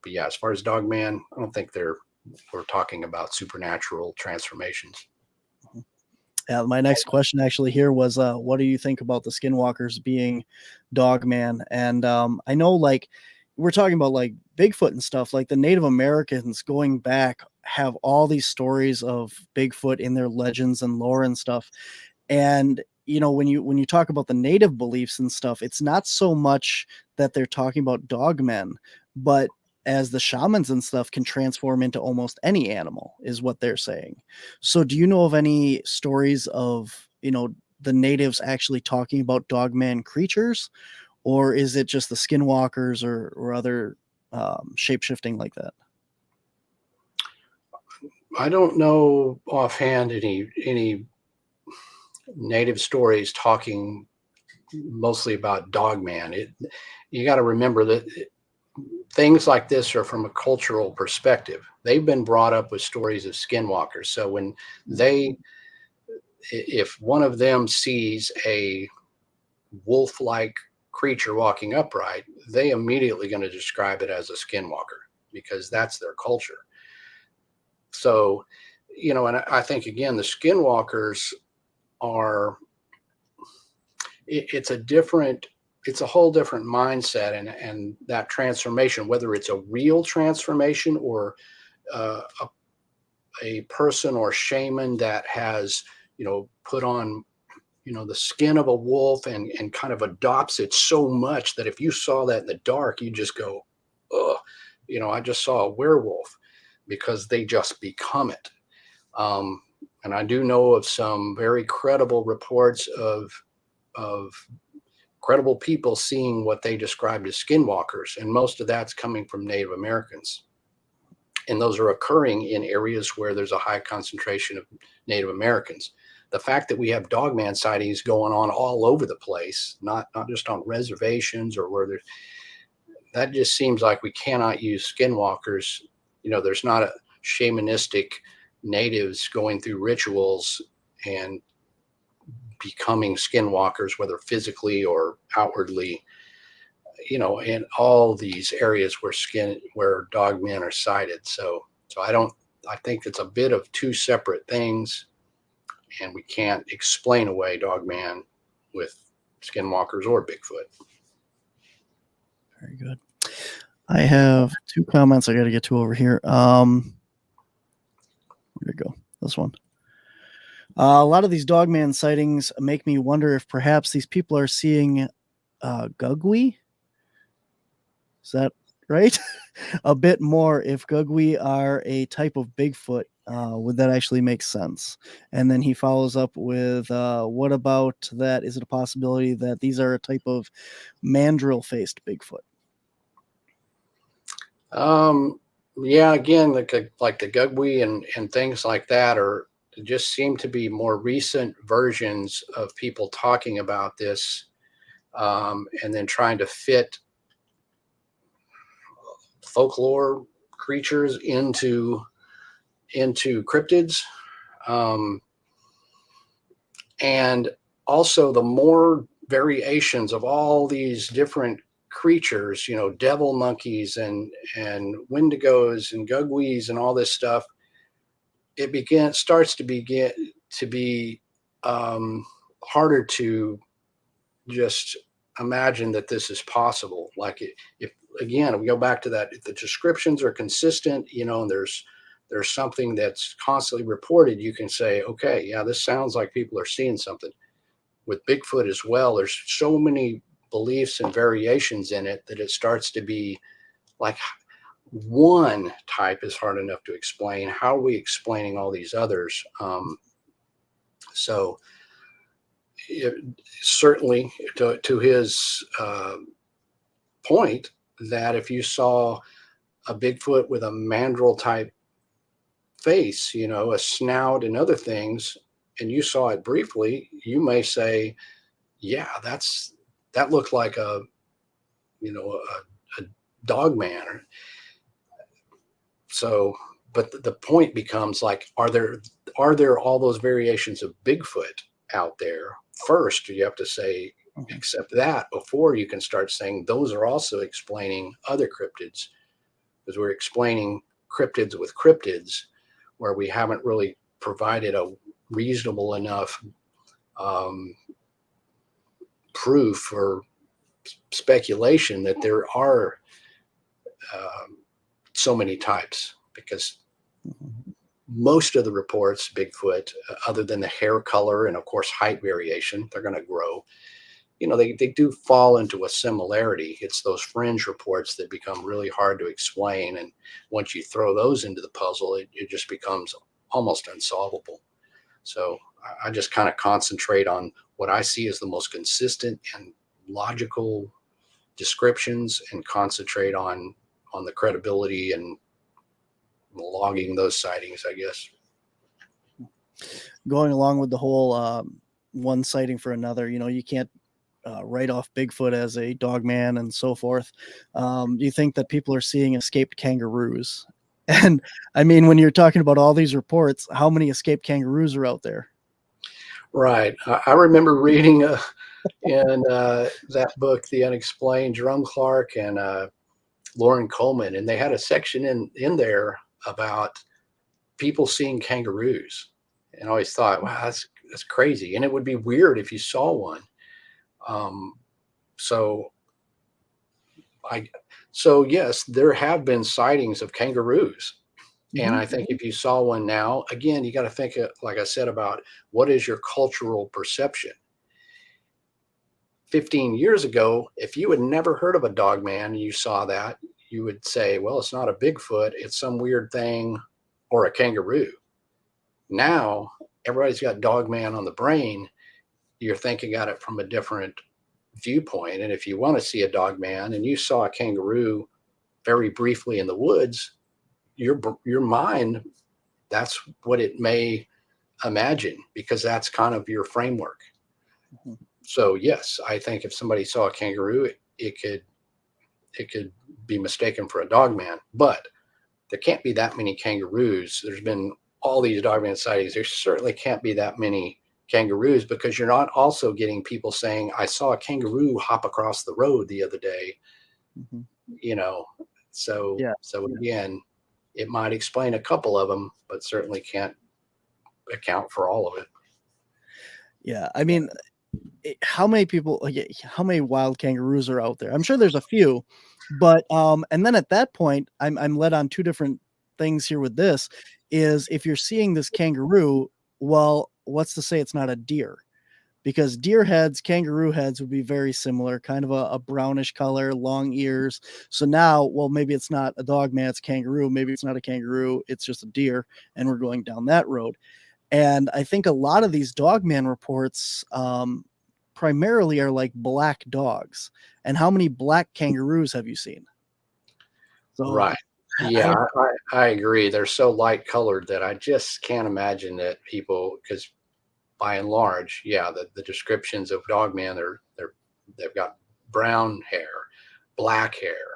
yeah, as far as Dogman, I don't think we're talking about supernatural transformations. My next question actually here was, what do you think about the Skinwalkers being Dogman? And I know, like, we're talking about like Bigfoot and stuff, like the Native Americans going back have all these stories of Bigfoot in their legends and lore and stuff. And when you talk about the native beliefs and stuff, it's not so much that they're talking about dogmen, but as the shamans and stuff can transform into almost any animal is what they're saying. So do you know of any stories of, the natives actually talking about dogman creatures, or is it just the skinwalkers or other shape-shifting like that? I don't know offhand any native stories talking mostly about dogman. You got to remember that things like this are from a cultural perspective. They've been brought up with stories of skinwalkers. So when if one of them sees a wolf-like creature walking upright, they immediately going to describe it as a skinwalker because that's their culture. So, and I think again, the skinwalkers are, it's a whole different mindset and that transformation, whether it's a real transformation or a person or shaman that has, put on, the skin of a wolf and kind of adopts it so much that if you saw that in the dark, you just go, oh, I just saw a werewolf, because they just become it. And I do know of some very credible reports of credible people seeing what they described as skinwalkers, and most of that's coming from Native Americans. And those are occurring in areas where there's a high concentration of Native Americans. The fact that we have dogman sightings going on all over the place, not just on reservations or where that just seems like we cannot use skinwalkers. There's not a shamanistic natives going through rituals and becoming skinwalkers, whether physically or outwardly, in all these areas where dogmen are sighted. So I think it's a bit of two separate things, and we can't explain away dogman with skinwalkers or Bigfoot. Very good. I have two comments I got to get to over here. Where'd it go? This one. A lot of these dogman sightings make me wonder if perhaps these people are seeing Gugwi. Is that right? A bit more. If Gugwi are a type of Bigfoot, would that actually make sense? And then he follows up with, what about that? Is it a possibility that these are a type of mandrill-faced Bigfoot? Yeah, again, like the Gugwi and things like that just seem to be more recent versions of people talking about this, and then trying to fit folklore creatures into cryptids. And also the more variations of all these different creatures, devil monkeys and wendigos and gugwies and all this stuff, it starts to be harder to just imagine that this is possible. Like if again, we go back to that, if the descriptions are consistent, and there's something that's constantly reported, you can say, okay, yeah, this sounds like people are seeing something. With Bigfoot as well, there's so many beliefs and variations in it that it starts to be like one type is hard enough to explain. How are we explaining all these others? So certainly to his point, that if you saw a Bigfoot with a mandrill type face, a snout and other things, and you saw it briefly, you may say, yeah, that looked like a dog man. So, but the point becomes like, are there all those variations of Bigfoot out there? First, you have to say, accept that before you can start saying those are also explaining other cryptids, because we're explaining cryptids with cryptids where we haven't really provided a reasonable enough proof or speculation that there are so many types, because most of the reports, Bigfoot, other than the hair color and of course height variation, they're going to grow. They do fall into a similarity. It's those fringe reports that become really hard to explain. And once you throw those into the puzzle, it just becomes almost unsolvable. So I just kind of concentrate on what I see as the most consistent and logical descriptions, and concentrate on the credibility and logging those sightings, I guess. Going along with the whole one sighting for another, you can't write off Bigfoot as a dog man and so forth. You think that people are seeing escaped kangaroos? And I mean, when you're talking about all these reports, how many escaped kangaroos are out there? Right. I remember reading in that book, The Unexplained, Jerome Clark and Lauren Coleman, and they had a section in there about people seeing kangaroos. And I always thought, wow, that's crazy. And it would be weird if you saw one. So yes, there have been sightings of kangaroos. And I think if you saw one now, again, you got to think, like I said, about what is your cultural perception. 15 years ago, if you had never heard of a dog man and you saw that, you would say, well, it's not a Bigfoot, it's some weird thing, or a kangaroo. Now, everybody's got dog man on the brain. You're thinking about it from a different viewpoint. And if you want to see a dog man and you saw a kangaroo very briefly in the woods, your mind, that's what it may imagine, because that's kind of your framework. So yes, I think if somebody saw a kangaroo, it could be mistaken for a dog man, but there can't be that many kangaroos. There's been all these dog man sightings. There certainly can't be that many kangaroos, because you're not also getting people saying, I saw a kangaroo hop across the road the other day. So again, it might explain a couple of them, but certainly can't account for all of it. Yeah. I mean, how many wild kangaroos are out there? I'm sure there's a few, but and then at that point, I'm led on two different things here with this. Is if you're seeing this kangaroo, well, what's to say it's not a deer? Because deer heads, kangaroo heads would be very similar, kind of a brownish color, long ears. So now, well, maybe it's not a dog man, it's a kangaroo. Maybe it's not a kangaroo, it's just a deer, and we're going down that road. And I think a lot of these dogman reports primarily are like black dogs. And how many black kangaroos have you seen? So, right. Yeah, I agree. They're so light colored that I just can't imagine that people, because by and large, yeah, the descriptions of dogman, they've got brown hair, black hair.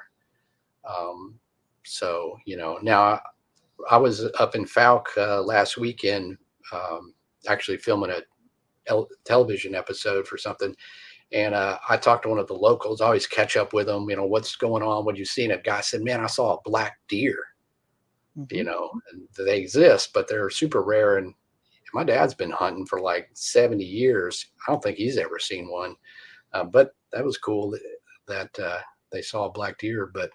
So, now I was up in Falk last weekend, actually filming a television episode for something. And I talked to one of the locals. I always catch up with them. What's going on? What you seen? A guy said, man, I saw a black deer. And they exist, but they're super rare. And my dad's been hunting for like 70 years. I don't think he's ever seen one. But that was cool that they saw a black deer. But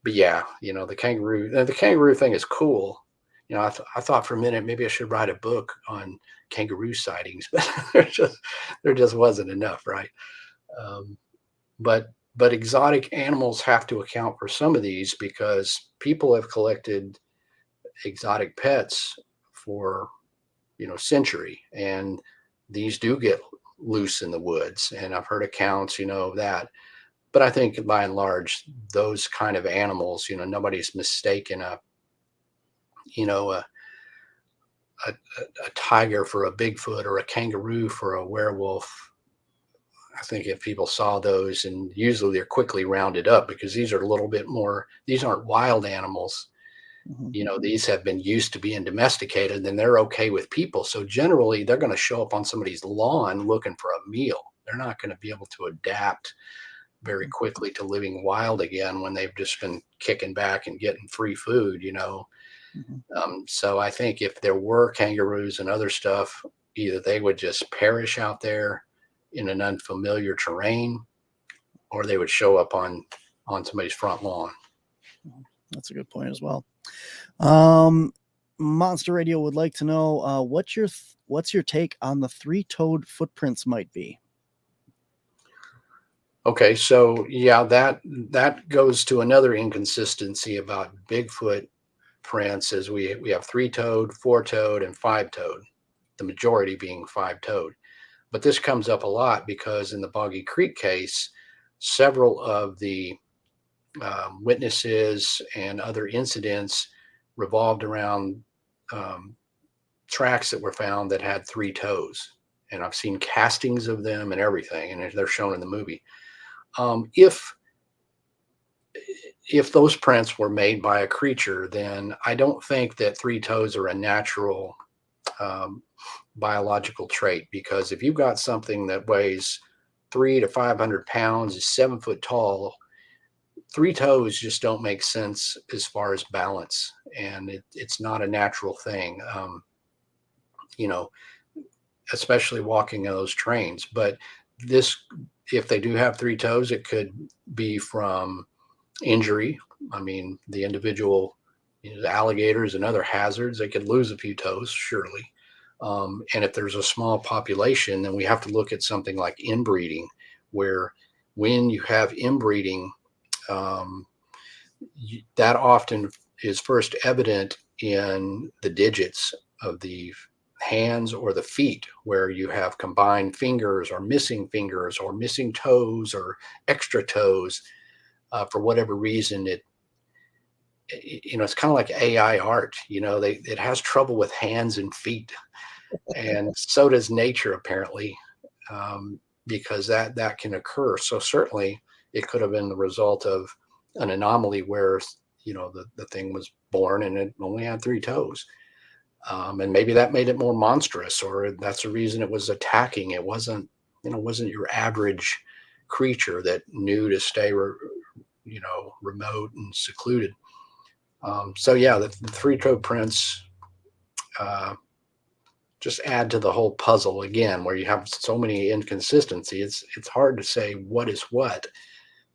yeah, the kangaroo thing is cool. I thought for a minute maybe I should write a book on kangaroo sightings, but there just wasn't enough, right? But exotic animals have to account for some of these, because people have collected exotic pets for century, and these do get loose in the woods, and I've heard accounts of that. But I think by and large, those kind of animals, nobody's mistaken a tiger for a Bigfoot or a kangaroo for a werewolf. I think if people saw those, and usually they're quickly rounded up, because these are a little bit more, these aren't wild animals. These have been used to being domesticated, and they're okay with people. So generally they're going to show up on somebody's lawn looking for a meal. They're not going to be able to adapt very quickly to living wild again when they've just been kicking back and getting free food, So I think if there were kangaroos and other stuff, either they would just perish out there in an unfamiliar terrain, or they would show up on somebody's front lawn. That's a good point as well. Monster Radio would like to know what's your take on the three-toed footprints might be. Okay, so yeah, that goes to another inconsistency about Bigfoot prints is we have three-toed, four-toed, and five-toed, the majority being five-toed. But this comes up a lot because in the Boggy Creek case, several of the witnesses and other incidents revolved around tracks that were found that had three toes. And I've seen castings of them and everything, and they're shown in the movie. If those prints were made by a creature, then I don't think that three toes are a natural biological trait, because if you've got something that weighs 300 to 500 pounds, is 7 foot tall, three toes just don't make sense as far as balance, and it's not a natural thing, especially walking in those trains. But if they do have three toes, it could be from injury. I mean, the individual, the alligators and other hazards, they could lose a few toes, surely. And if there's a small population, then we have to look at something like inbreeding, where when you have inbreeding, that often is first evident in the digits of the hands or the feet, where you have combined fingers or missing toes or extra toes. For whatever reason, it's kind of like AI art. It has trouble with hands and feet, and so does nature apparently, because that can occur. So certainly it could have been the result of an anomaly where the thing was born and it only had three toes. And maybe that made it more monstrous, or that's the reason it was attacking. It wasn't your average creature that knew to stay, remote and secluded. So yeah, the three-toe prints just add to the whole puzzle again, where you have so many inconsistencies. It's hard to say what is what,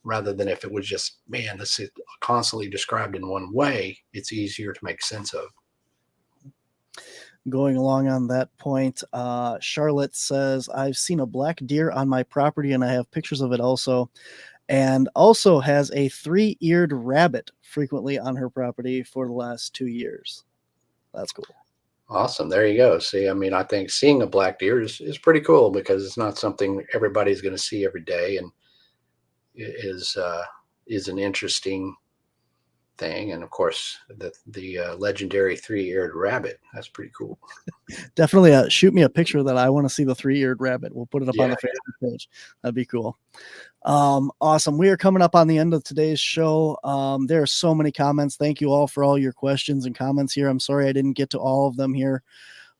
rather than if it was just, man, this is constantly described in one way, it's easier to make sense of. Going along on that point, Charlotte says, I've seen a black deer on my property, and I have pictures of it also, and also has a three-eared rabbit frequently on her property for the last 2 years. That's cool. Awesome. There you go. See, I mean, I think seeing a black deer is pretty cool, because it's not something everybody's going to see every day, and it is an interesting thing. And of course, the legendary three-eared rabbit, that's pretty cool. Definitely shoot me a picture that. I want to see the three-eared rabbit. We'll put it up on the Facebook page. That'd be cool. Awesome. We are coming up on the end of today's show. There are so many comments. Thank you all for all your questions and comments here. I'm sorry I didn't get to all of them here.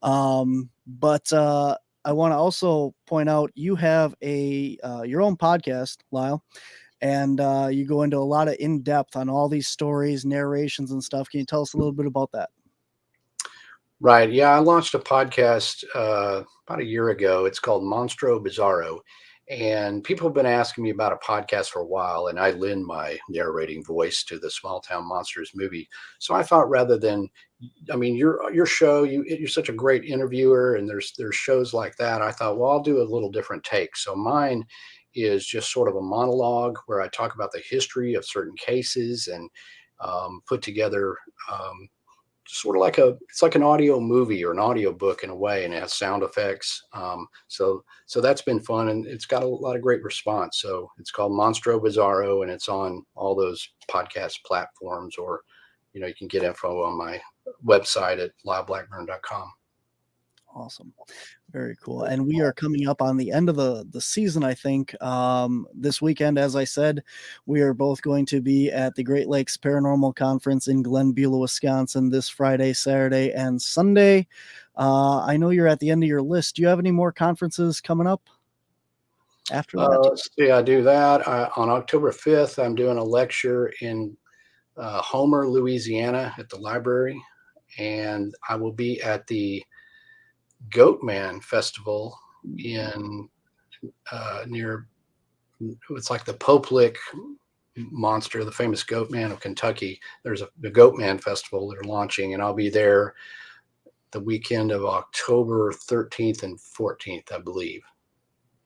But I want to also point out, you have your own podcast, Lyle, and you go into a lot of in-depth on all these stories, narrations, and stuff. Can you tell us a little bit about that? Right. Yeah, I launched a podcast about a year ago. It's called Monstro Bizarro. And people have been asking me about a podcast for a while, and I lend my narrating voice to the Small Town Monsters movie. So I thought, rather than, your show, you're such a great interviewer, and there's shows like that. I thought, well, I'll do a little different take. So mine is just sort of a monologue where I talk about the history of certain cases and put together sort of it's like an audio movie or an audio book in a way, and it has sound effects. So that's been fun, and it's got a lot of great response. So it's called Monstro Bizarro, and it's on all those podcast platforms, or, you can get info on my website at lyleblackburn.com. Awesome. Very cool. And we are coming up on the end of the season, I think. This weekend, as I said, we are both going to be at the Great Lakes Paranormal Conference in Glen Beulah, Wisconsin this Friday, Saturday, and Sunday. I know you're at the end of your list. Do you have any more conferences coming up after that? Let's see, I do that. On October 5th, I'm doing a lecture in Homer, Louisiana at the library. And I will be at the Goatman Festival in near, it's like the Pope Lick monster, the famous Goat Man of Kentucky. There's the Goat Man Festival they're launching, and I'll be there the weekend of October 13th and 14th, I believe.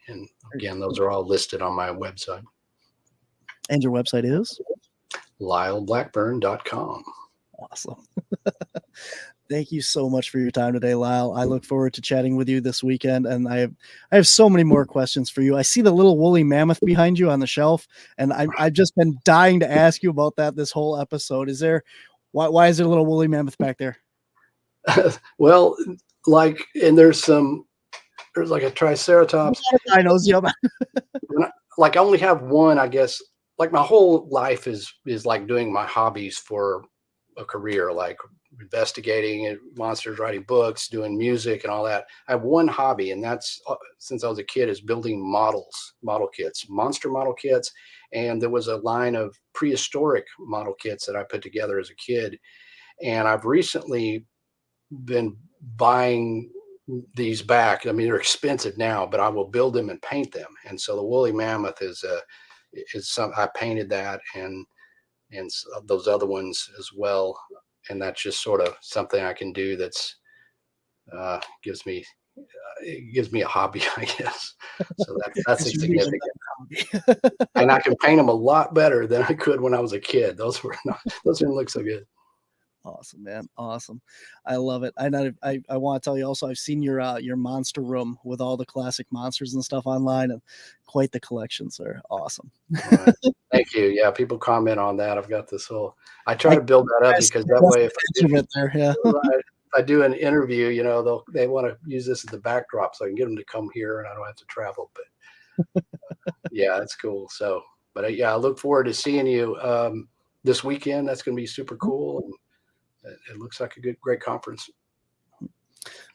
And again, those are all listed on my website. And your website is? LyleBlackburn.com. Awesome. Thank you so much for your time today, Lyle. I look forward to chatting with you this weekend, and I have so many more questions for you. I see the little woolly mammoth behind you on the shelf, and I've just been dying to ask you about that this whole episode. Why is there a little woolly mammoth back there? Well, and there's like a triceratops. I know. Yep. I only have one, I guess. Like my whole life is like doing my hobbies for a career, like investigating monsters, writing books, doing music and all that. I have one hobby, and that's since I was a kid, is building model kits, monster model kits. And there was a line of prehistoric model kits that I put together as a kid. And I've recently been buying these back. I mean, they're expensive now, but I will build them and paint them. And so the woolly mammoth is some, I painted that and those other ones as well. And that's just sort of something I can do that's gives me a hobby, I guess. So that's a significant hobby. And I can paint them a lot better than I could when I was a kid. Those didn't look so good. Awesome, man. Awesome. I love it. I want to tell you also, I've seen your monster room with all the classic monsters and stuff online, and quite the collections are awesome. Thank you. Yeah, people comment on that. I've got this I try to build that up because that way if I do an interview, they want to use this as the backdrop so I can get them to come here and I don't have to travel. But yeah, that's cool. So, but I look forward to seeing you this weekend. That's going to be super cool. And it looks like a great conference.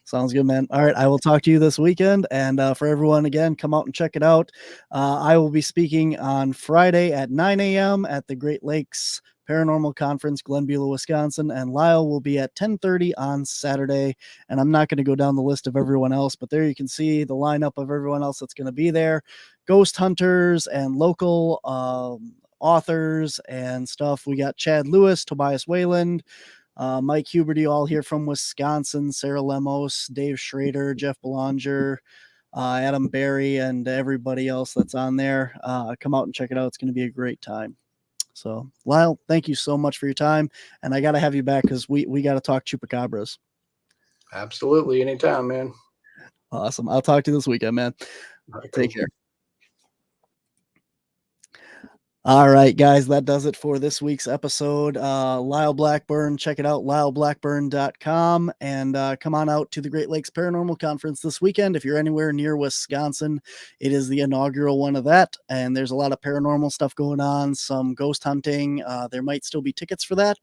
Sounds good, man. All right. I will talk to you this weekend. And for everyone, again, come out and check it out. I will be speaking on Friday at 9 a.m. at the Great Lakes Paranormal Conference, Glen Beulah, Wisconsin. And Lyle will be at 10:30 on Saturday. And I'm not going to go down the list of everyone else, but there you can see the lineup of everyone else that's going to be there. Ghost hunters and local authors and stuff. We got Chad Lewis, Tobias Wayland, Mike Huberty, all here from Wisconsin, Sarah Lemos, Dave Schrader, Jeff Belanger, Adam Barry, and everybody else that's on there. Come out and check it out. It's going to be a great time. So, Lyle, thank you so much for your time. And I got to have you back because we got to talk chupacabras. Absolutely. Anytime, man. Awesome. I'll talk to you this weekend, man. Right, Take care. All right, guys, that does it for this week's episode. Lyle Blackburn, check it out, lyleblackburn.com, and come on out to the Great Lakes Paranormal Conference this weekend. If you're anywhere near Wisconsin, it is the inaugural one of that, and there's a lot of paranormal stuff going on, some ghost hunting. There might still be tickets for that,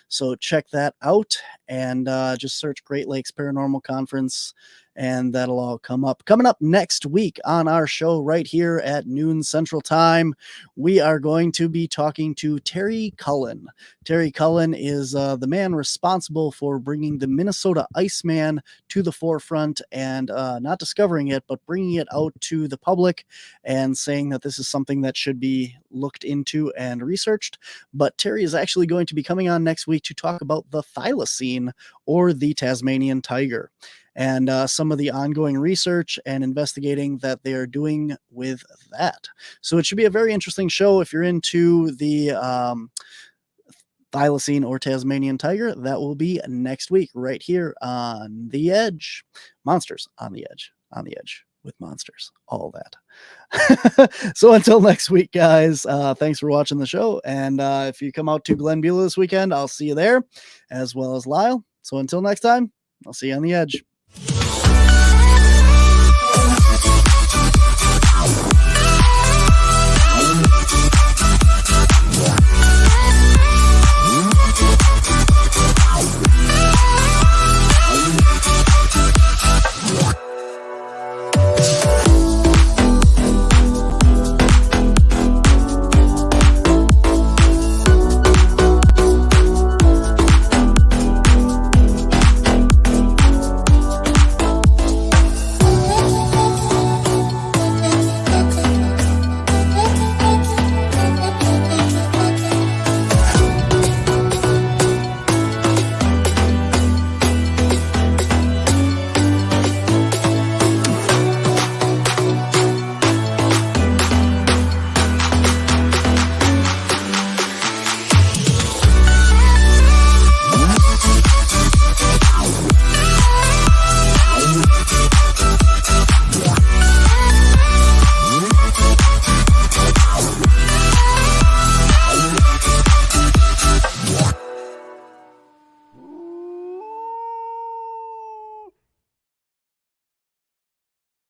so check that out, and just search Great Lakes Paranormal Conference, and that'll all come up. Coming up next week on our show right here at noon Central Time, we are going to be talking to Terry Cullen. Terry Cullen is the man responsible for bringing the Minnesota Iceman to the forefront and not discovering it, but bringing it out to the public and saying that this is something that should be looked into and researched. But Terry is actually going to be coming on next week to talk about the thylacine, or the Tasmanian tiger, and some of the ongoing research and investigating that they are doing with that. So it should be a very interesting show if you're into the thylacine or Tasmanian tiger. That will be next week right here on The Edge. Monsters on the Edge, with monsters, all that. So until next week, guys, thanks for watching the show. And if you come out to Glen Beulah this weekend, I'll see you there, as well as Lyle. So until next time, I'll see you on The Edge.